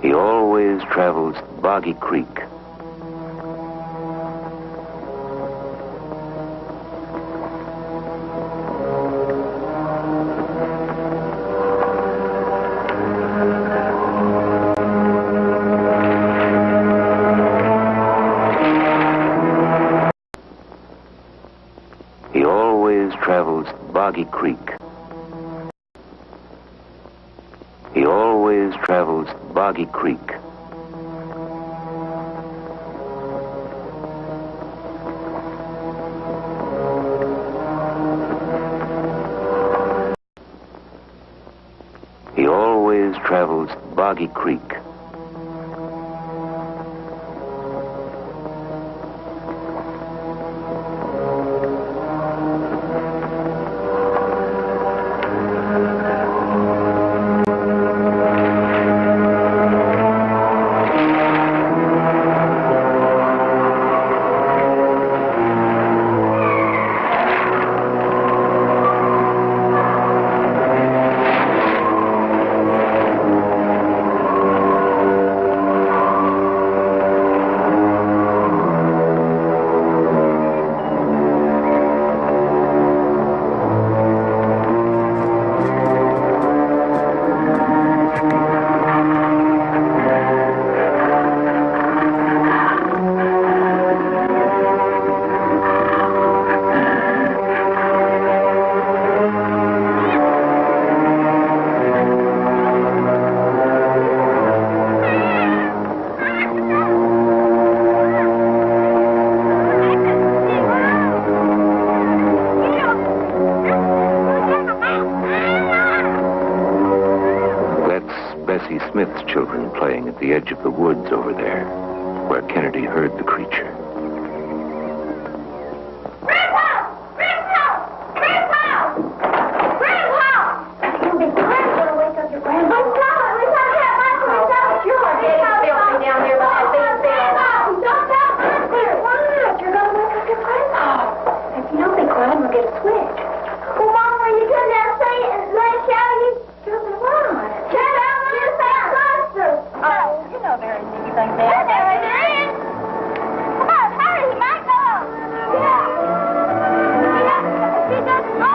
He always travels Boggy Creek. He always travels Boggy Creek. He always travels Boggy Creek. He always travels Boggy Creek. Smith's children playing at the edge of the woods over there, where Kennedy heard the creature. Grandpa! Grandpa! Grandpa! Grandpa! You'll be glad to wake up your grandpa. Let's go! Let's go! You're getting filthy down there by that big bed. Don't stop up there. Why not? You're going to wake up your grandpa. If you don't be quiet, we'll get a switch. Well, Mom, when you come down and say it, let it shout you. You'll be wrong. Shut up! Oh, you know there isn't anything there. There it is. Come on, hurry, Michael. Yeah. She doesn't know.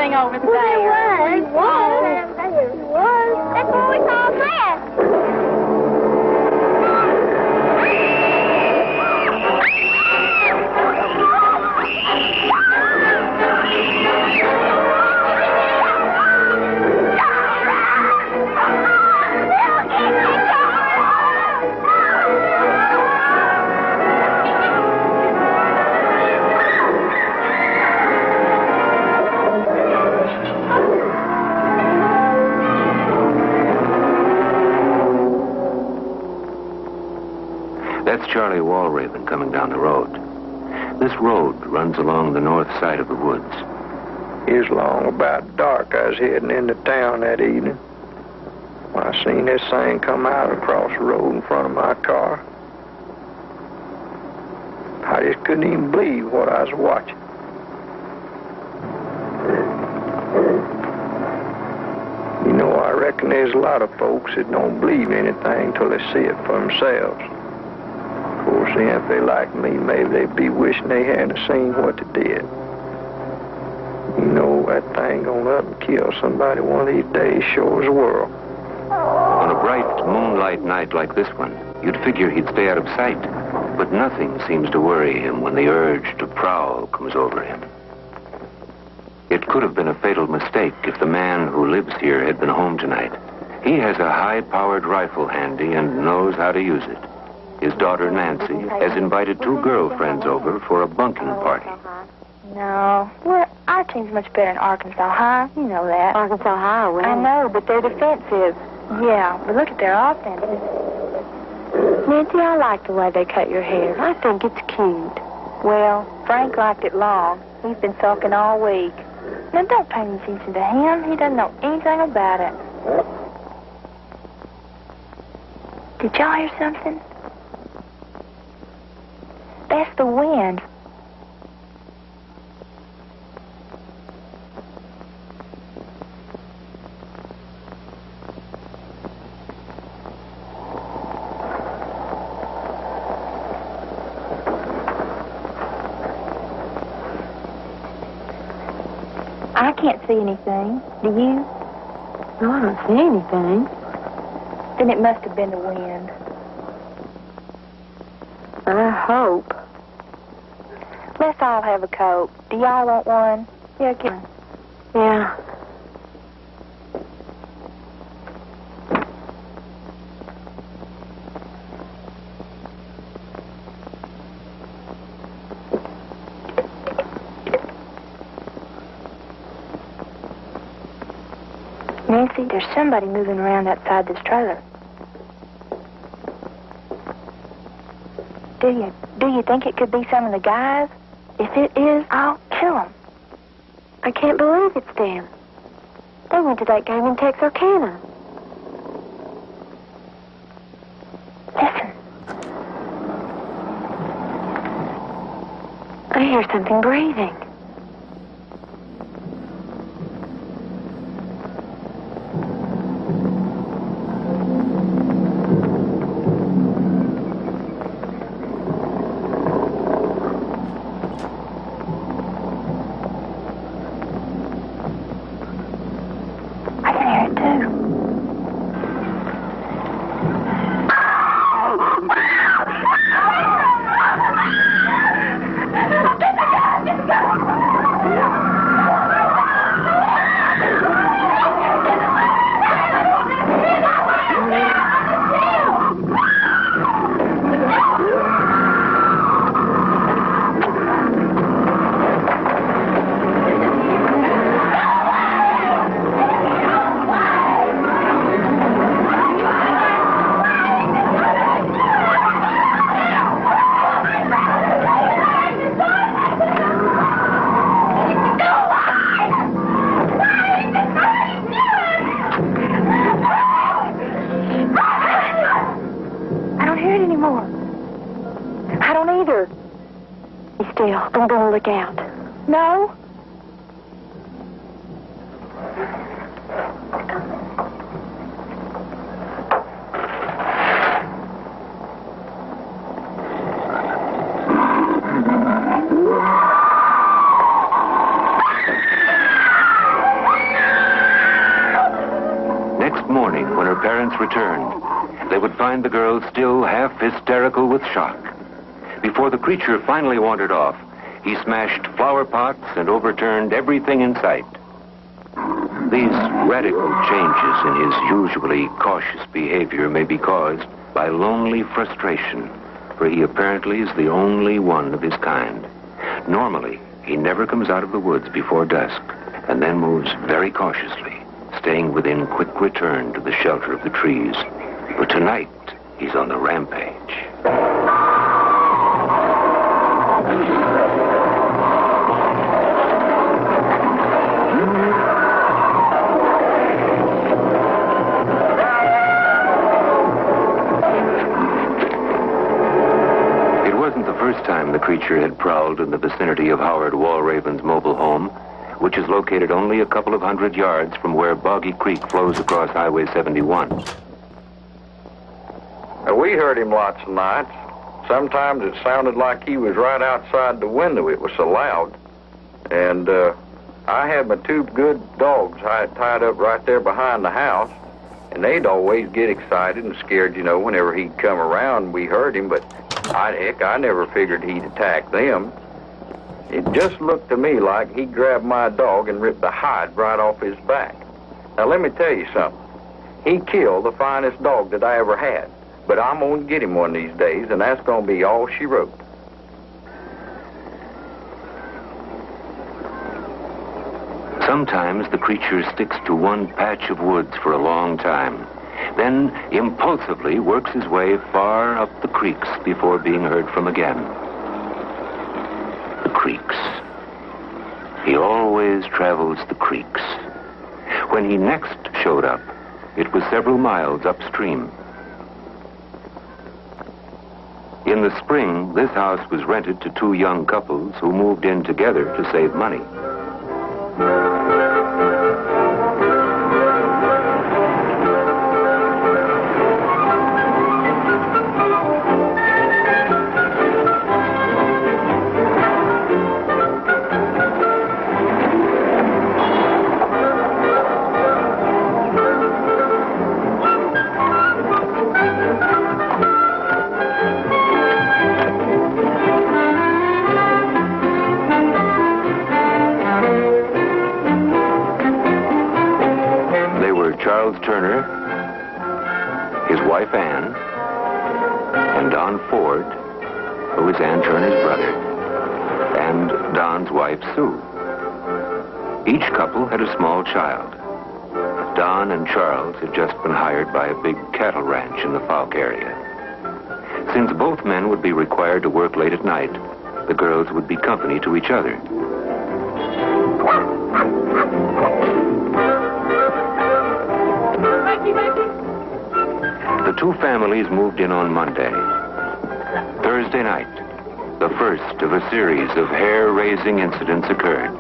Over there. Well, he was. He was. That's what we saw last. That's Charlie Walraven coming down the road. This road runs along the north side of the woods. It was long about dark. I was heading into town that evening when I seen this thing come out across the road in front of my car. I just couldn't even believe what I was watching. You know, I reckon there's a lot of folks that don't believe anything till they see it for themselves. Of course, then if they like me, maybe they'd be wishing they hadn't seen what they did. You know, that thing gonna up and kill somebody one of these days, sure as the world. On a bright moonlight moonlight night like this one, you'd figure he'd stay out of sight. But nothing seems to worry him when the urge to prowl comes over him. It could have been a fatal mistake if the man who lives here had been home tonight. He has a high-powered rifle handy and knows how to use it. His daughter, Nancy, has invited 2 girlfriends over for a bunking party. No, our team's much better in Arkansas High. You know that. Arkansas High, well. I know, but they're defensive. Yeah, but look at their offense. Nancy, I like the way they cut your hair. I think it's cute. Well, Frank liked it long. He's been sulking all week. Now, don't pay any attention to him. He doesn't know anything about it. Did y'all hear something? That's the wind. I can't see anything. Do you? No, I don't see anything. Then it must have been the wind. I hope. Let's all have a coat. Do y'all want one? Yeah, get one. Yeah. Nancy, there's somebody moving around outside this trailer. Do you think it could be some of the guys? If it is, I'll kill them. I can't believe it's them. They went to that game in Texarkana. Listen. I hear something breathing. I'm going to look out. No? Next morning, when her parents returned, they would find the girl still half hysterical with shock. Before the creature finally wandered off, he smashed flower pots and overturned everything in sight. These radical changes in his usually cautious behavior may be caused by lonely frustration, for he apparently is the only one of his kind. Normally, he never comes out of the woods before dusk, and then moves very cautiously, staying within quick return to the shelter of the trees. But tonight, he's on the rampage. Time the creature had prowled in the vicinity of Howard Walraven's mobile home, which is located only a couple of 100 yards from where Boggy Creek flows across Highway 71. We heard him lots of nights. Sometimes it sounded like he was right outside the window. It was so loud. And I had my 2 good dogs tied up right there behind the house. And they'd always get excited and scared, whenever he'd come around, we heard him, but I never figured he'd attack them. It just looked to me like he grabbed my dog and ripped the hide right off his back. Now, let me tell you something. He killed the finest dog that I ever had, but I'm going to get him one of these days, and that's going to be all she wrote. Sometimes the creature sticks to one patch of woods for a long time, then impulsively works his way far up the creeks before being heard from again. The creeks. He always travels the creeks. When he next showed up, it was several miles upstream. In the spring, this house was rented to two young couples who moved in together to save money. Turner, his wife Ann, and Don Ford, who was Ann Turner's brother, and Don's wife Sue. Each couple had a small child. Don and Charles had just been hired by a big cattle ranch in the Fouke area. Since both men would be required to work late at night, the girls would be company to each other. The two families moved in on Monday. Thursday night, the first of a series of hair-raising incidents occurred.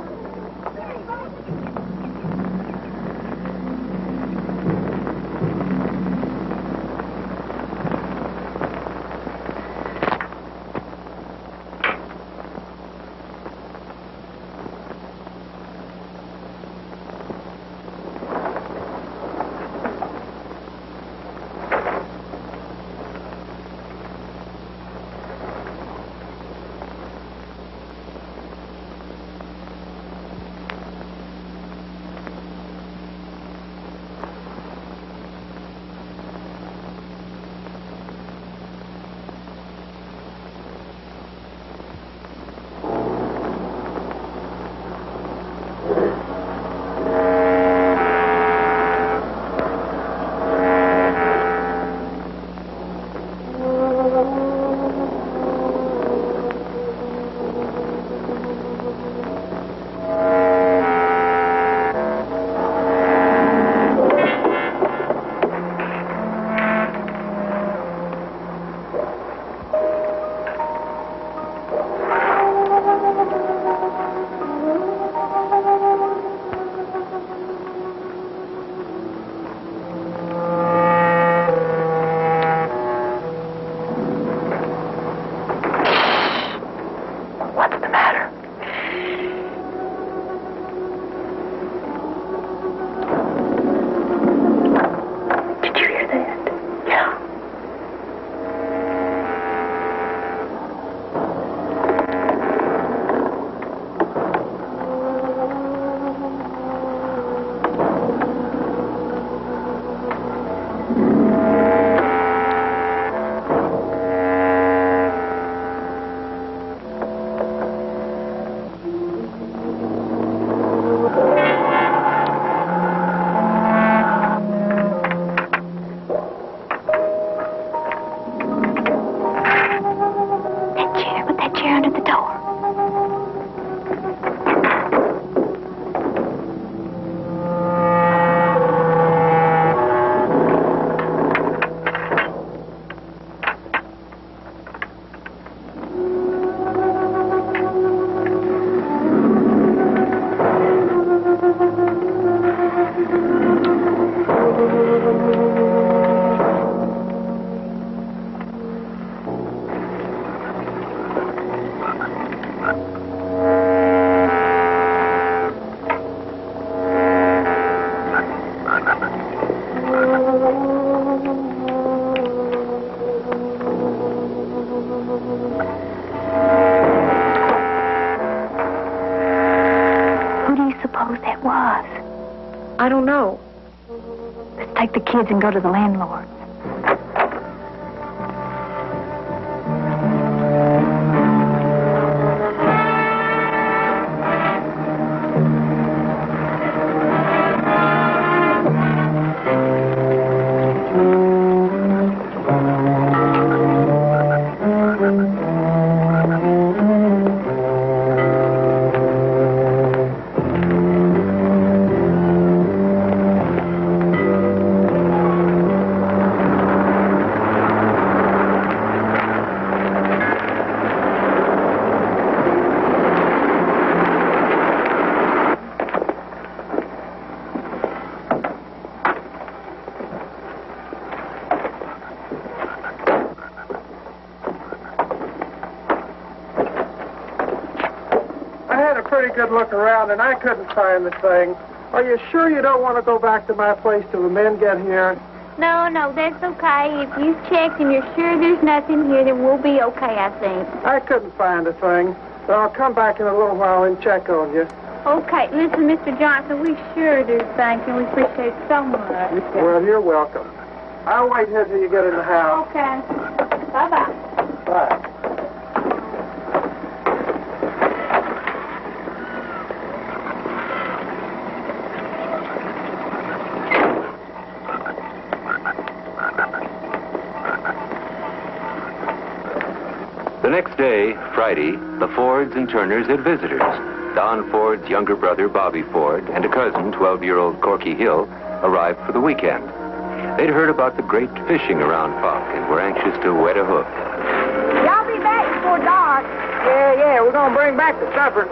kids and go to the landlord. Good look around, and I couldn't find the thing. Are you sure you don't want to go back to my place till the men get here? No, that's okay. If you've checked and you're sure there's nothing here, then we'll be okay, I think. I couldn't find a thing, but I'll come back in a little while and check on you. Okay, listen, Mr. Johnson, we sure do thank you. We appreciate it so much. Well, you're welcome. I'll wait here till you get in the house. Okay. Bye-bye. Bye. The next day, Friday, the Fords and Turners had visitors. Don Ford's younger brother, Bobby Ford, and a cousin, 12-year-old Corky Hill, arrived for the weekend. They'd heard about the great fishing around Fock and were anxious to wet a hook. Y'all be back before dark. Yeah, we're going to bring back the supper.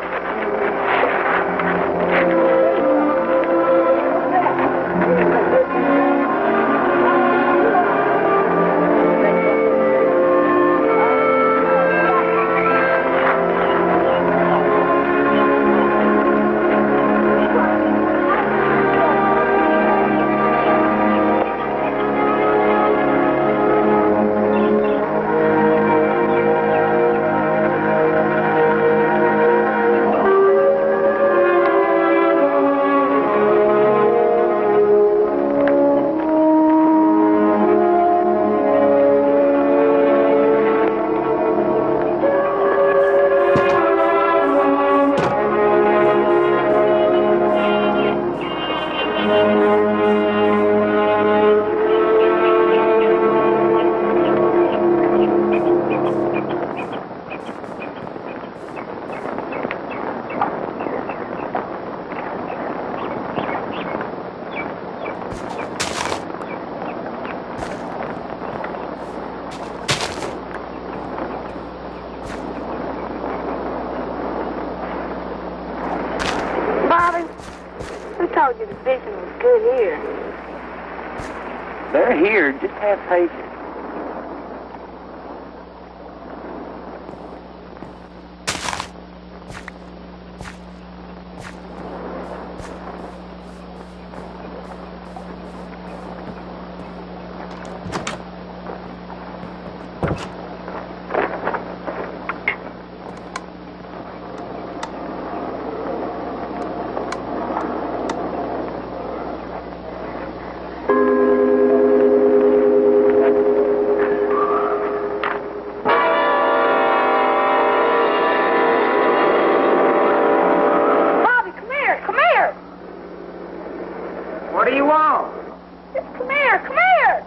told you the fishing was good here. They're here. Just have patience. What do you want? Just come here, come here!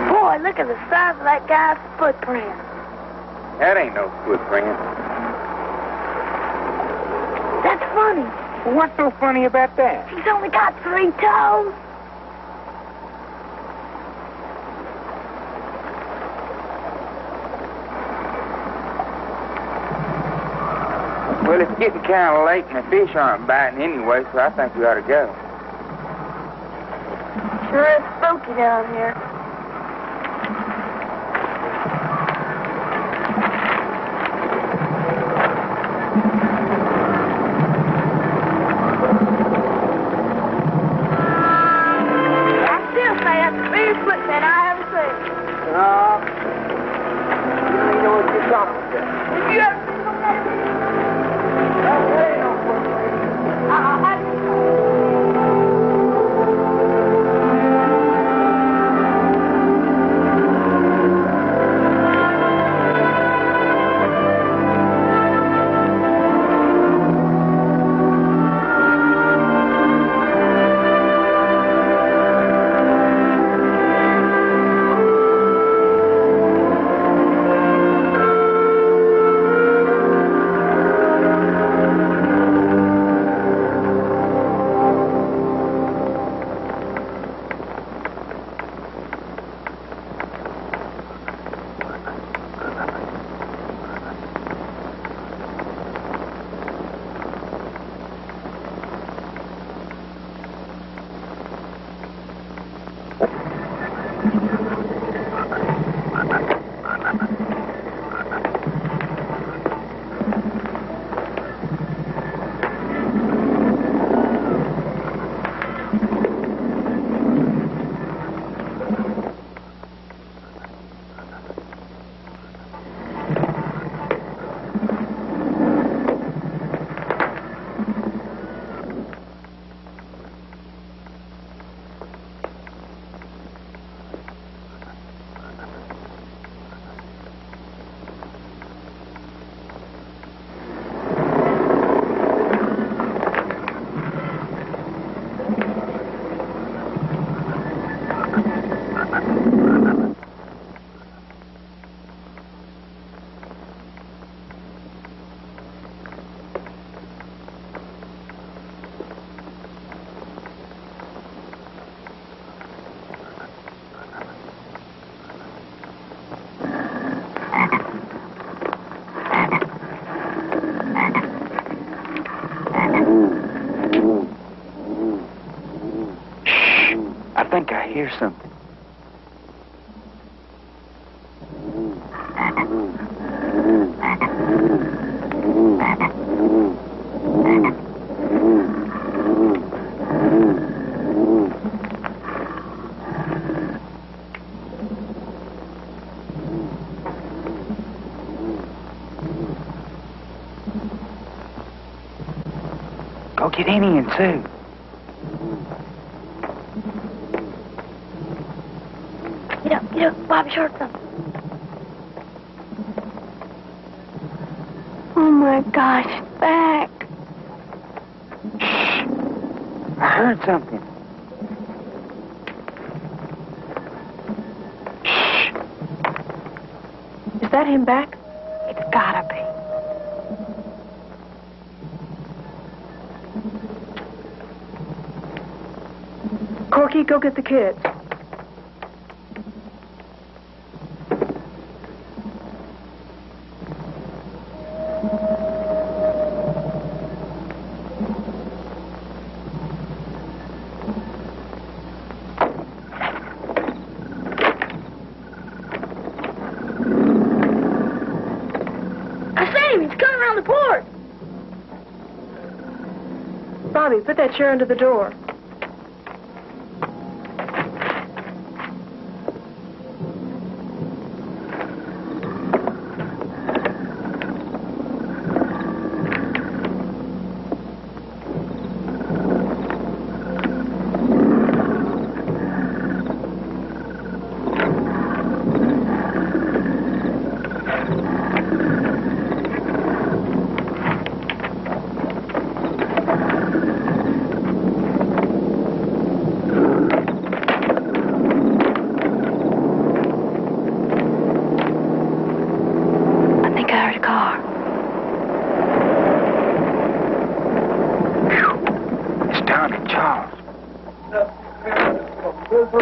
Boy, look at the size of that guy's footprint. That ain't no footprint. That's funny. Well, what's so funny about that? He's only got 3 toes. Well, it's getting kind of late and the fish aren't biting anyway, so I think we ought to go. Sure is spooky down here. If you ever see something, that ain't no I think I hear something. Go get Indian, too. Get up, Bobby, short something. Oh my gosh, it's back. Shh. I heard something. Shh. Is that him back? It's gotta be. Corky, go get the kids. Bobby, put that chair under the door.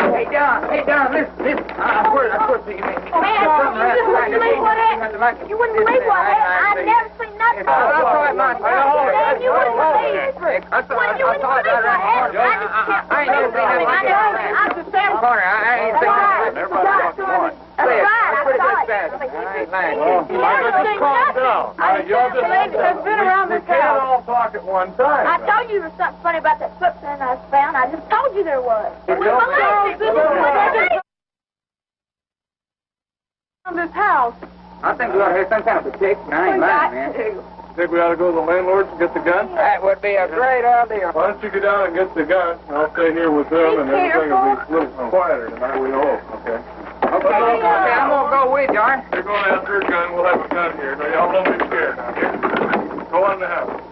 Hey, Don, listen. I swear to you, man. You wouldn't believe what happened. I've never seen nothing. I saw it myself. Man, you wouldn't believe it. I saw it myself. I ain't never seen nothing. I'm just standing corner. I ain't seen nothing. Everybody talks at once. That's right. I saw it. I ain't lying. Just calm down. Y'all just been around this house. We can't all talk at one time. I told you there was something funny about that footprint I found. I just told you there was. This house. I think we ought to have some kind of protection. I ain't lying, man. Think we ought to go to the landlords and get the gun? That would be a great idea. Why don't you get down and get the gun? I'll stay here with them, and everything will be a little quieter tonight, we hope, okay? Okay, I'm gonna go with you, all right? You're going after a gun, we'll have a gun here. Now, y'all don't be scared now, here. Go on in the house.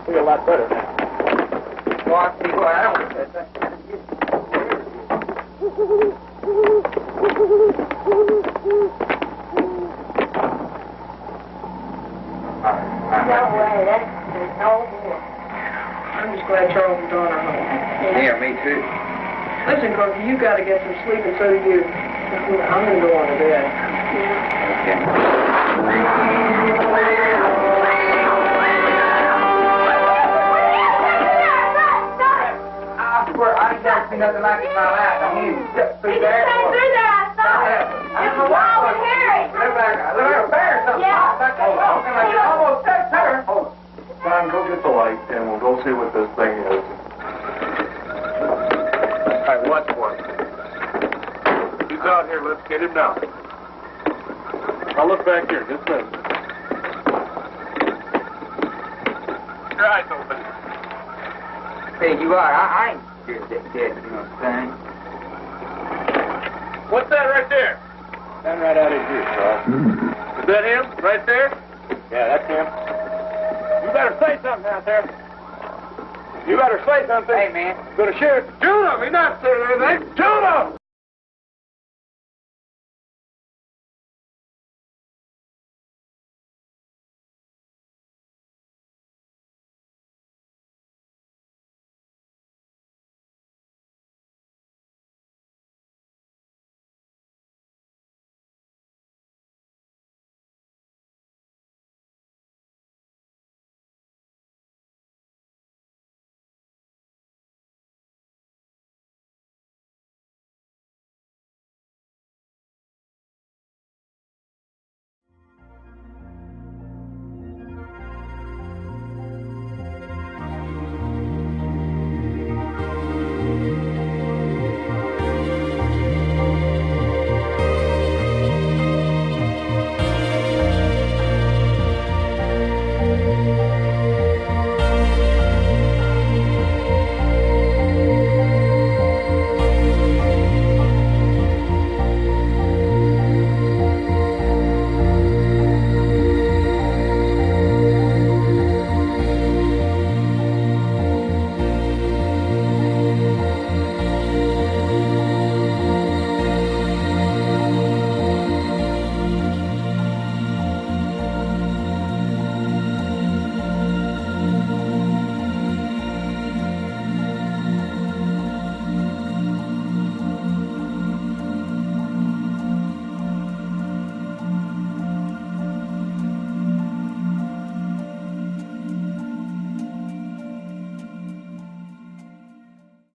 Feel a lot better now. Well, I'll see what I don't want to say. No way, that's no more. I'm just glad Charles and Dawn are home. Yeah, me too. Listen, Corky, you got to get some sleep, and so do you. I'm going to go on to bed. I swear, I ain't never seen nothing like it in my life. I mean, step through there. I saw it. It was wild and hairy. Look like a bear or something. Yeah. Like it almost touched her. Oh, Tom, go get the light, and we'll go see what this thing is. All right, watch for it. He's out here. Let's get him now. I'll look back here. Just a minute. Your eyes open. Hey, you are. I ain't scared of that dead, you know what I'm saying? What's that right there? Stand right out of here, Charles. Is that him? Right there? Yeah, that's him. You better say something out there. You better say something. Hey, man. Gonna shoot. Shoot him! He's not saying anything. Shoot him!